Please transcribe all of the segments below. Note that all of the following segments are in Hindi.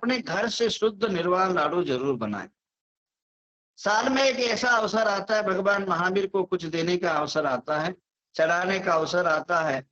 अपने घर से शुद्ध निर्वाण लाडू जरूर बनाएं। साल में एक ऐसा अवसर आता है, भगवान महावीर को कुछ देने का अवसर आता है, चढ़ाने का अवसर आता है,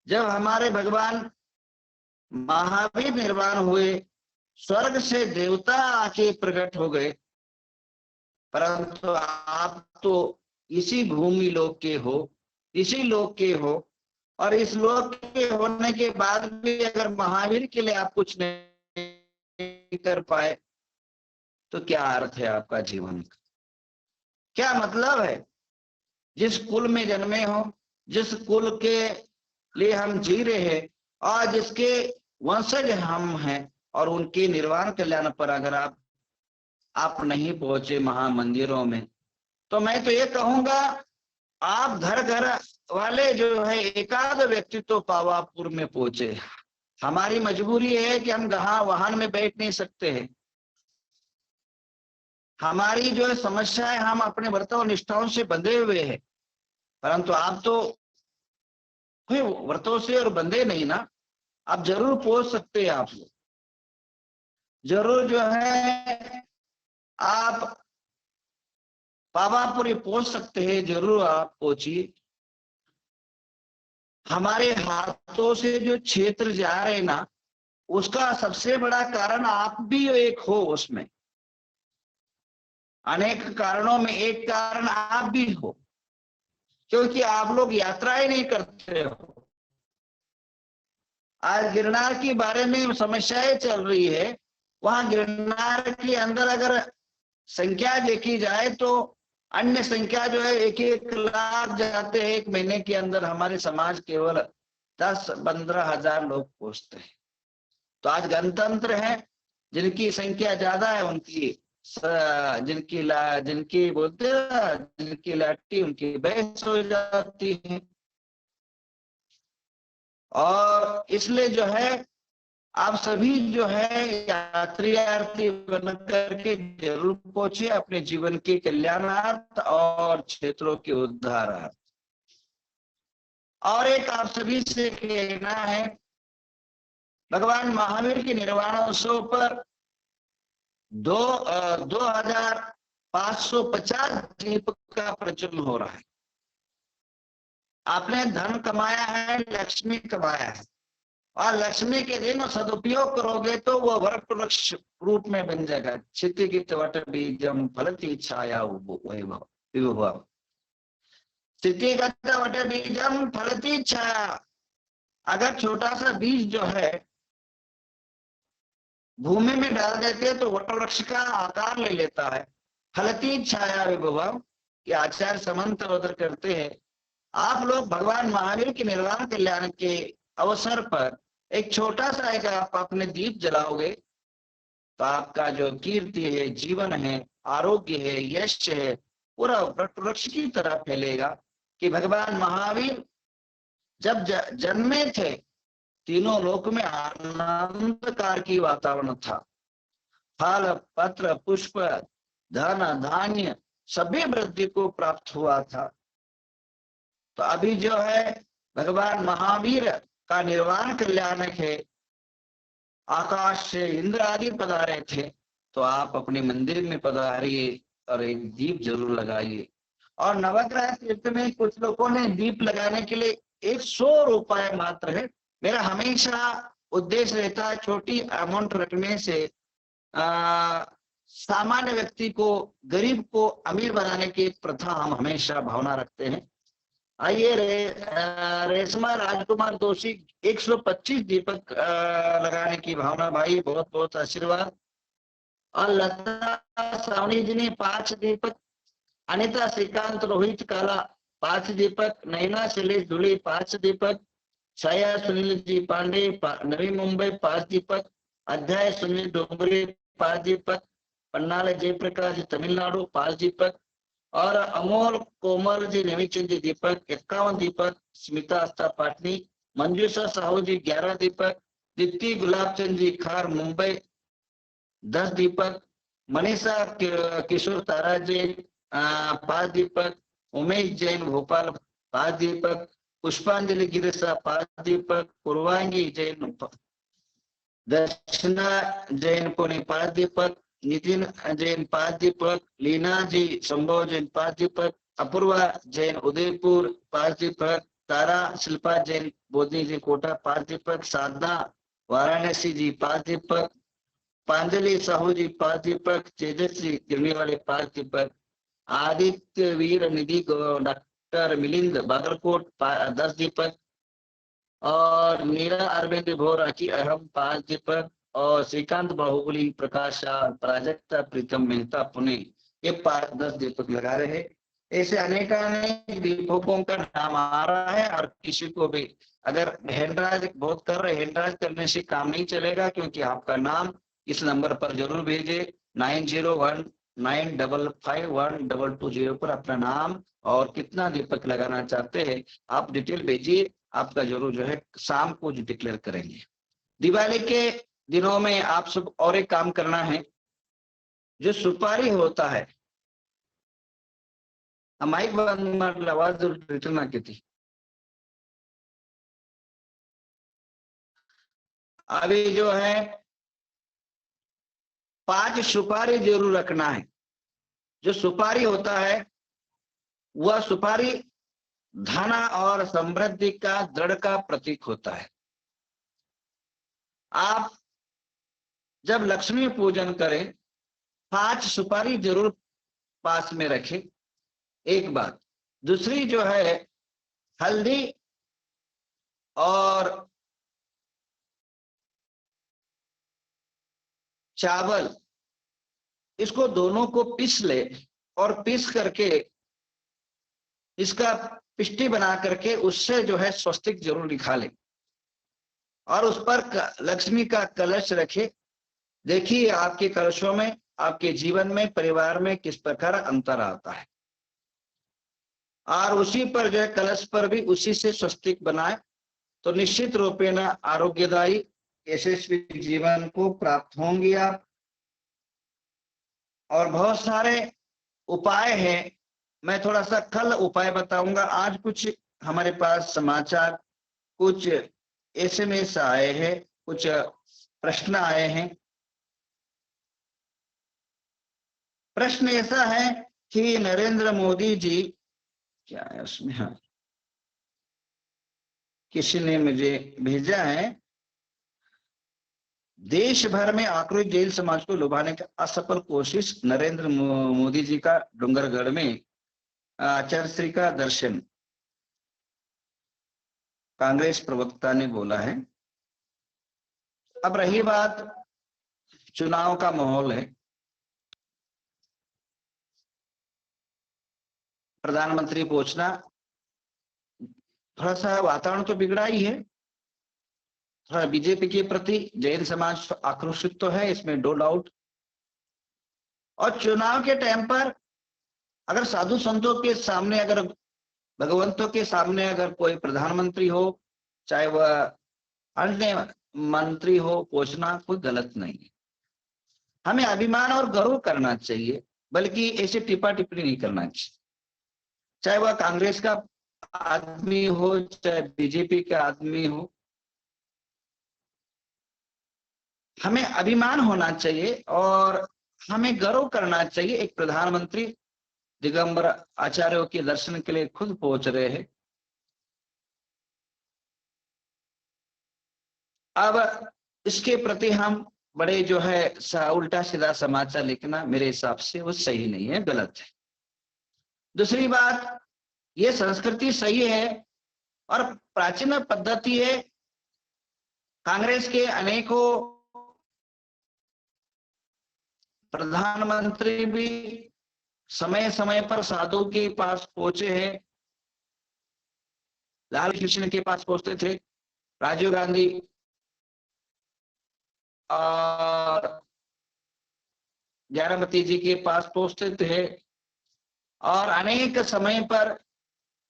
जब हमारे भगवान महावीर निर्वाण हुए, स्वर्ग से देवता आके प्रकट हो गए। परंतु आप तो इसी भूमि लोक के हो, इसी लोक के हो, और इस लोक के होने के बाद भी अगर महावीर के लिए आप कुछ नहीं कर पाए तो क्या अर्थ है आपका जीवन का, क्या मतलब है? जिस कुल में जन्मे हो, जिस कुल के लिए हम जी रहे हैं और जिसके वंशज हम हैं, और उनके निर्वाण कल्याण पर अगर आप नहीं पहुंचे महामंदिरों में, तो मैं तो ये कहूंगा आप घर घर वाले जो है एकाध व्यक्ति तो पावापुर में पहुंचे। हमारी मजबूरी है कि हम वाहन में बैठ नहीं सकते हैं। हमारी जो है समस्या है, हम अपने व्रतों और निष्ठाओं से बंधे हुए हैं, परंतु आप तो कोई व्रतों से और बंधे नहीं ना। आप जरूर पहुंच सकते हैं, आप लोग जरूर जो है आप पावापुरी पहुंच सकते हैं, जरूर आप पहुंचिए। हमारे हाथों से जो क्षेत्र जा रहे हैं ना, उसका सबसे बड़ा कारण आप भी एक हो उसमें। अनेक कारणों में एक कारण आप भी हो, क्योंकि आप लोग यात्राएं नहीं करते हो। आज गिरनार के बारे में समस्याएं चल रही है। वहां गिरनार के अंदर अगर संख्या देखी जाए तो अन्य संख्या जो है 1-1 लाख जाते हैं एक महीने के अंदर। हमारे समाज केवल 10-15 हजार लोग पहुंचते हैं। तो आज गणतंत्र है, जिनकी संख्या ज्यादा है उनकी जिनकी बोलते हैं जिनकी लाठी उनकी बहस हो जाती है। और इसलिए जो है आप सभी जो है यात्री बन करके जरूर पहुंचे अपने जीवन के कल्याणार्थ और क्षेत्रों के उद्धारार्थ। और एक आप सभी से कहना है, भगवान महावीर के निर्वाणोत्सव पर 2550 दीप का प्रचलन हो रहा है। आपने धन कमाया है, लक्ष्मी कमाया है, और लक्ष्मी के दिन सदुपयोग करोगे तो वो वट वृक्ष रूप में बन जाएगा। क्षितिगित वट बीजम फलती छाया विभव, क्षितिगत वट बीजम फलती छाया। अगर छोटा सा बीज जो है भूमि में डाल देते हैं तो वट वृक्ष का आकार ले लेता है। फलती छाया विभव के आचार्य समन्वय करते हैं। आप लोग भगवान महावीर के निर्वाण कल्याण के अवसर पर एक छोटा सा एक आप अपने दीप जलाओगे तो आपका जो कीर्ति है, जीवन है, आरोग्य है, यश है, पूरा वृक्ष की तरह फैलेगा। कि भगवान महावीर जब जन्मे थे तीनों लोक में आनंदकार की वातावरण था। फल पत्र पुष्प धन धान्य सभी वृद्धि को प्राप्त हुआ था। तो अभी जो है भगवान महावीर का निर्वाण कल्याण है, आकाश से इंद्र आदि पधारे थे, तो आप अपने मंदिर में पधारिए और एक दीप जरूर लगाइए। और नवग्रह तीर्थ में कुछ लोगों ने दीप लगाने के लिए 100 रुपए मात्र है। मेरा हमेशा उद्देश्य रहता है छोटी अमाउंट रखने से सामान्य व्यक्ति को, गरीब को अमीर बनाने की प्रथा हम हमेशा भावना रखते हैं। आइए रेशमा राजकुमार दोषी 125 दीपक लगाने की भावना, भाई बहुत बहुत आशीर्वाद। और लता सावनी जी ने 5 दीपक, अनिता श्रीकांत रोहित काला 5 दीपक, नैना शैलेश धुली 5 दीपक, छाया सुनील जी पांडे नवी मुंबई 5 दीपक, अध्याय सुनील डोंगरे 5 दीपक, पन्नाल जयप्रकाश जी तमिलनाडु 5 दीपक, और अमोल कोमल जी नवीचंद जी दीपक 51 दीपक, स्मिता आस्था पाटनी, मंजूषा साहू जी 11 दीपक, दीप्ति गुलाबचंद जी खार मुंबई 10 दीपक, मनीषा किशोर तारा जी 5 दीपक, उमेश जैन भोपाल 5 दीपक, पुष्पांजलि गिरिसा 5 दीपक, पूर्वांगी जैन दर्शना जैन पुणे 5 दीपक, नितिन जैन 5 दीपक, लीना जी संभव जैन 5 दीपक, अपूर्वा जैन उदयपुर 5 दीपक, तारा शिल्पा जैन बोधनी जी कोटा 5 दीपक, साधना वाराणसी जी 5 दीपक, पांजलि साहू जी 5 दीपक, तेजस्वी गिरने वाले 5 दीपक, आदित्य वीर निधि डॉक्टर मिलिंद बागलकोट 10 दीपक, और मीरा अरविंद भोरा की अहम 5 दीपक, और श्रीकांत बाहुबली प्रकाश प्राजक्ता प्रीतम मेहता पुणे ये 5-10 दीपक लगा रहे हैं। ऐसे अनेक दीपकों का नाम आ रहा है। और किसी को भी अगर हैंडराज बहुत कर रहे, हैंडराज करने से काम नहीं चलेगा, क्योंकि आपका नाम इस नंबर पर जरूर भेजे 9019551220 पर अपना नाम और कितना दीपक लगाना चाहते हैं आप डिटेल भेजिए। आपका जरूर जो है शाम को जो डिक्लेयर करेंगे। दिवाली के दिनों में आप सब और एक काम करना है, जो सुपारी होता है, माइक बंद आवाज रिटर्न की थी। अभी जो है 5 सुपारी जरूर रखना है। जो सुपारी होता है वह सुपारी धन और समृद्धि का दृढ़ का प्रतीक होता है। आप जब लक्ष्मी पूजन करें 5 सुपारी जरूर पास में रखें। एक बात। दूसरी जो है हल्दी और चावल, इसको दोनों को पीस ले और पीस करके इसका पिष्टी बना करके उससे जो है स्वस्तिक जरूर लिखा ले और उस पर लक्ष्मी का कलश रखे। देखिए आपके कलशों में, आपके जीवन में, परिवार में किस प्रकार अंतर आता है। और उसी पर जो है कलश पर भी उसी से स्वस्तिक बनाए तो निश्चित रूपेण आरोग्यदायी यशस्वी जीवन को प्राप्त होंगे आप। और बहुत सारे उपाय हैं, मैं थोड़ा सा कल उपाय बताऊंगा। आज कुछ हमारे पास समाचार, कुछ एसएमएस आए हैं, कुछ प्रश्न आए हैं। प्रश्न ऐसा है कि नरेंद्र मोदी जी, क्या है उसमें, हाँ किसी ने मुझे भेजा है, देश भर में आक्रोश, जैन समाज को लुभाने का असफल कोशिश, नरेंद्र मोदी जी का डूंगरगढ़ में चरश्री का दर्शन, कांग्रेस प्रवक्ता ने बोला है। अब रही बात चुनाव का माहौल है, प्रधानमंत्री पहुंचना, थोड़ा सा वातावरण तो बिगड़ा ही है। थोड़ा बीजेपी के प्रति जैन समाज आक्रोशित तो है, इसमें नो डाउट। और चुनाव के टाइम पर अगर साधु संतों के सामने, अगर भगवंतों के सामने अगर कोई प्रधानमंत्री हो, चाहे वह अन्य मंत्री हो, पहुंचना कोई गलत नहीं है। हमें अभिमान और गर्व करना चाहिए, बल्कि ऐसे टिप्पा टिप्पणी नहीं करना चाहिए। चाहे वह कांग्रेस का आदमी हो, चाहे बीजेपी का आदमी हो, हमें अभिमान होना चाहिए और हमें गर्व करना चाहिए। एक प्रधानमंत्री दिगंबर आचार्यों के दर्शन के लिए खुद पहुंच रहे हैं। अब इसके प्रति हम बड़े जो है उल्टा सीधा समाचार लिखना मेरे हिसाब से वो सही नहीं है, गलत है। दूसरी बात, ये संस्कृति सही है और प्राचीन पद्धति है। कांग्रेस के अनेकों प्रधानमंत्री भी समय समय पर साधु के पास पहुंचे हैं। लाल कृष्ण के पास पहुंचते थे, राजीव गांधी और ग्यारहमती जी के पास पहुंचते थे। और अनेक समय पर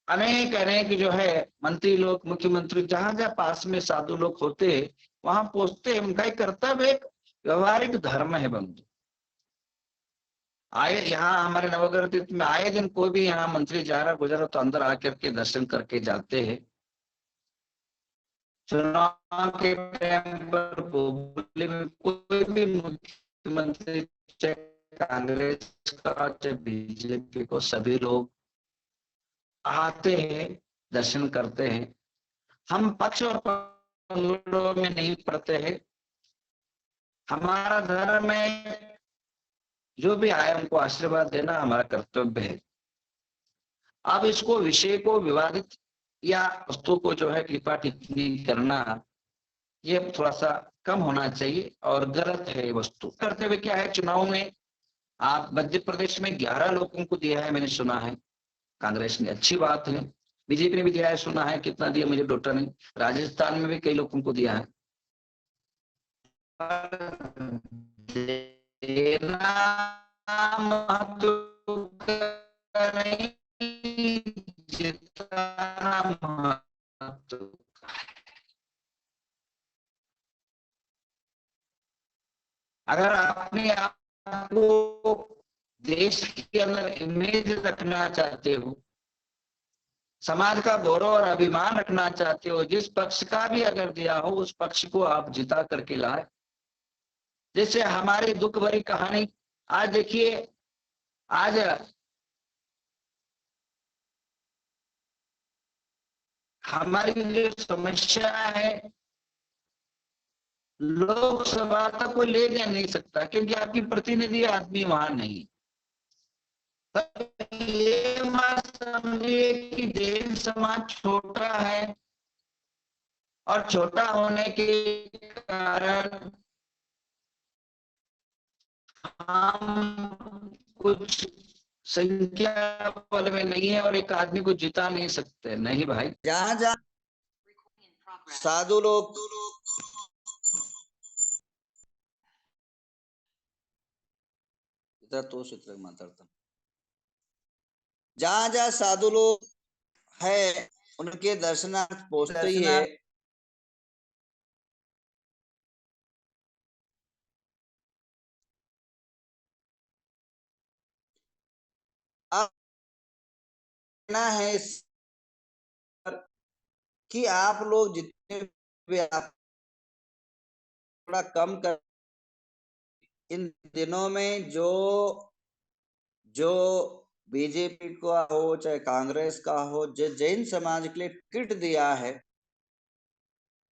अनेक जो है मंत्री लोग, मुख्यमंत्री, जहां जहां पास में साधु लोग होते हैं वहां पहुंचते हैं। उनका एक कर्तव्य, एक व्यवहारिक धर्म है बंधु। आए यहाँ हमारे नवग्रह तीर्थ में आए दिन कोई भी यहाँ मंत्री जा रहा गुजरा तो अंदर आकर के दर्शन करके जाते हैं। चुनाव के टाइम पर बोले में कोई भी मुख्यमंत्री, चाहे कांग्रेस का चाहे बीजेपी को, सभी लोग आते हैं, दर्शन करते हैं। हम पक्ष और पंगड़ों में नहीं पड़ते हैं। हमारा धर्म है, जो भी आए उनको आशीर्वाद देना हमारा कर्तव्य है। अब इसको, विषय को विवादित या वस्तु को जो है टिप्पा टिप्पणी करना, ये थोड़ा सा कम होना चाहिए और गलत है ये वस्तु। करते हुए क्या है, चुनाव में आप मध्य प्रदेश में 11 लोगों को दिया है, मैंने सुना है कांग्रेस ने, अच्छी बात है। बीजेपी ने भी दिया है, सुना है, कितना दिया मुझे डोटा नहीं। राजस्थान में भी कई लोगों को दिया है। देना महत्व का नहीं, जितना महत्व। अगर अपने आप को देश के अंदर इमेज रखना चाहते हो, समाज का गौरव और अभिमान रखना चाहते हो, जिस पक्ष का भी अगर दिया हो उस पक्ष को आप जिता करके लाए। जैसे हमारी दुख भरी कहानी, आज देखिए, आज हमारी जो समस्या है, लोकसभा तक कोई ले जा नहीं सकता क्योंकि आपकी प्रतिनिधि आदमी वहां नहीं। ये मत समझिए कि जैन समाज छोटा है और छोटा होने के कारण हम कुछ संख्या बल में नहीं है और एक आदमी को जिता नहीं सकते। नहीं भाई, जहां जहां साधु लोग इधर तो सूत्र मातारता, जहां जहां साधु लोग है उनके दर्शनार्थ पहुंचते ही है। अब कहना है कि आप लोग जितने भी आप थोड़ा कम कर, इन दिनों में जो जो बीजेपी का हो चाहे कांग्रेस का हो, जो जैन समाज के लिए टिकट दिया है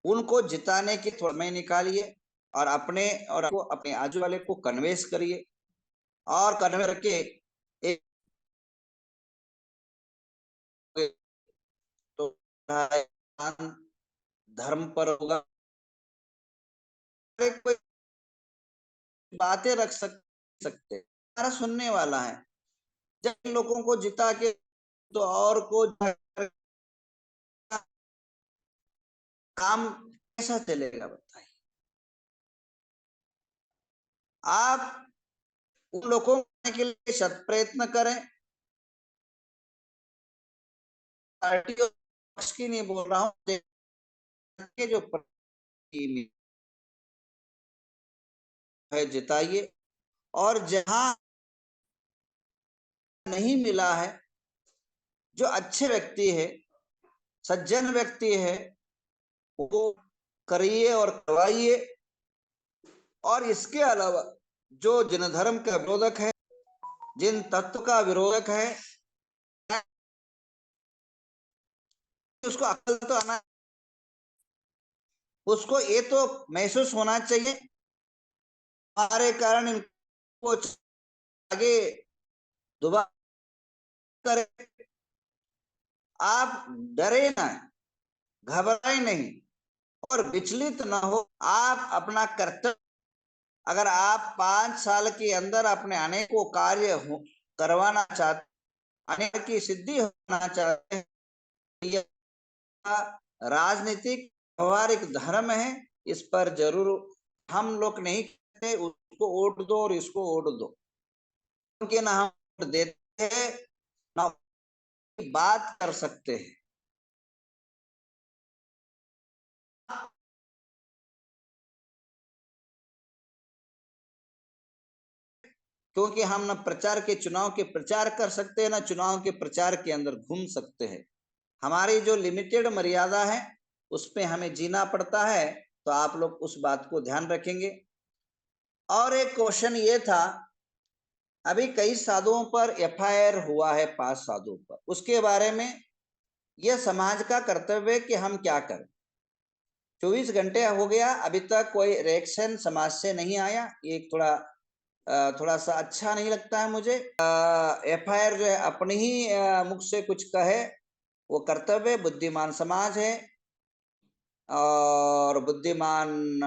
उनको जिताने की थोड़ा समय निकालिए और अपने आजू वाले को कन्वेंस करिए और कन्वे करके एक तो धर्म पर होगा, कोई बातें रख सकते हमारा सुनने वाला है। जब लोगों को जिता के तो और को काम कैसा चलेगा बताइए। आप उन लोगों के लिए शत प्रयत्न करें। पार्टी और पक्ष की नहीं बोल रहा हूं, के जो है जिताइए और जहां नहीं मिला है, जो अच्छे व्यक्ति है, सज्जन व्यक्ति है, वो करिए और करवाइए। और इसके अलावा जो जिन धर्म का विरोधक है, जिन तत्व का विरोधक है, उसको अकल तो आना, उसको ये तो महसूस होना चाहिए हमारे कारण इनको आगे दोबारा करें। आप डरे ना, घबराए नहीं और विचलित ना हो। आप अपना कर्तव्य, अगर आप 5 साल के अंदर अपने अनेकों कार्य करवाना चाहते, अनेक की सिद्धि होना चाहते हैं, राजनीतिक व्यवहारिक धर्म है, इस पर जरूर हम लोग नहीं कहते उसको वोट दो और इसको वोट दो, क्योंकि ना हम वोट देते हैं ना बात कर सकते हैं। क्योंकि हम न प्रचार के चुनाव के प्रचार कर सकते हैं, ना चुनाव के प्रचार के अंदर घूम सकते हैं। हमारी जो लिमिटेड मर्यादा है उस पे हमें जीना पड़ता है, तो आप लोग उस बात को ध्यान रखेंगे। और एक क्वेश्चन ये था, अभी कई साधुओं पर एफआईआर हुआ है, 5 साधुओं पर, उसके बारे में यह समाज का कर्तव्य है कि हम क्या करें। 24 घंटे हो गया, अभी तक कोई रिएक्शन समाज से नहीं आया। ये थोड़ा सा अच्छा नहीं लगता है मुझे। एफआईआर जो है अपनी ही मुख से कुछ कहे, वो कर्तव्य, बुद्धिमान समाज है और बुद्धिमान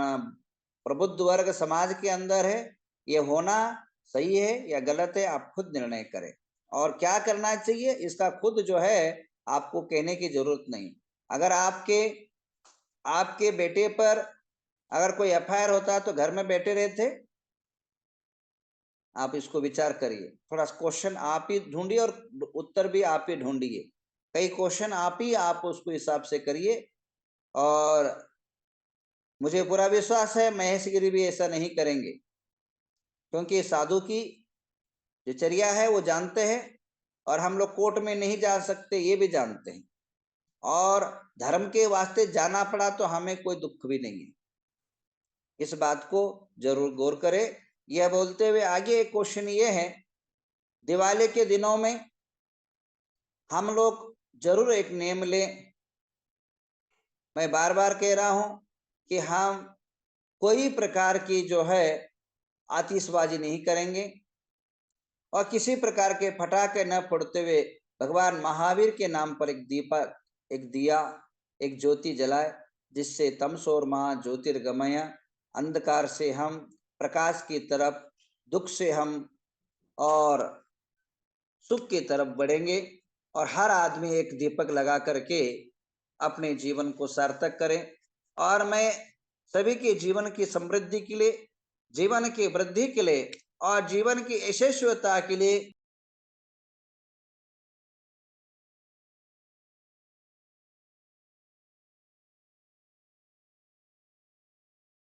प्रबुद्ध वर्ग समाज के अंदर है। ये होना सही है या गलत है, आप खुद निर्णय करें। और क्या करना चाहिए इसका खुद जो है आपको कहने की जरूरत नहीं। अगर आपके बेटे पर अगर कोई एफआईआर होता है तो घर में बैठे रहते? आप इसको विचार करिए। थोड़ा क्वेश्चन आप ही ढूंढिए और उत्तर भी आप ही ढूंढिए। कई क्वेश्चन आप उसको हिसाब से करिए। और मुझे पूरा विश्वास है महेश गिरी भी ऐसा नहीं करेंगे, क्योंकि साधु की जो चर्या है वो जानते हैं। और हम लोग कोर्ट में नहीं जा सकते, ये भी जानते हैं। और धर्म के वास्ते जाना पड़ा तो हमें कोई दुख भी नहीं है। इस बात को जरूर गौर करें। यह बोलते हुए आगे एक क्वेश्चन ये है, दिवाली के दिनों में हम लोग जरूर एक नेम लें। मैं बार बार कह रहा हूं कि हम कोई प्रकार की जो है आतिशबाजी नहीं करेंगे और किसी प्रकार के पटाखे न फोड़ते हुए भगवान महावीर के नाम पर एक दीपक, एक दिया, एक ज्योति जलाए, जिससे तमसोर्मा ज्योतिर्गमय, अंधकार से हम प्रकाश की तरफ, दुख से हम और सुख की तरफ बढ़ेंगे। और हर आदमी एक दीपक लगा करके अपने जीवन को सार्थक करें। और मैं सभी के जीवन की समृद्धि के लिए, जीवन की वृद्धि के लिए और जीवन की यशस्विता के लिए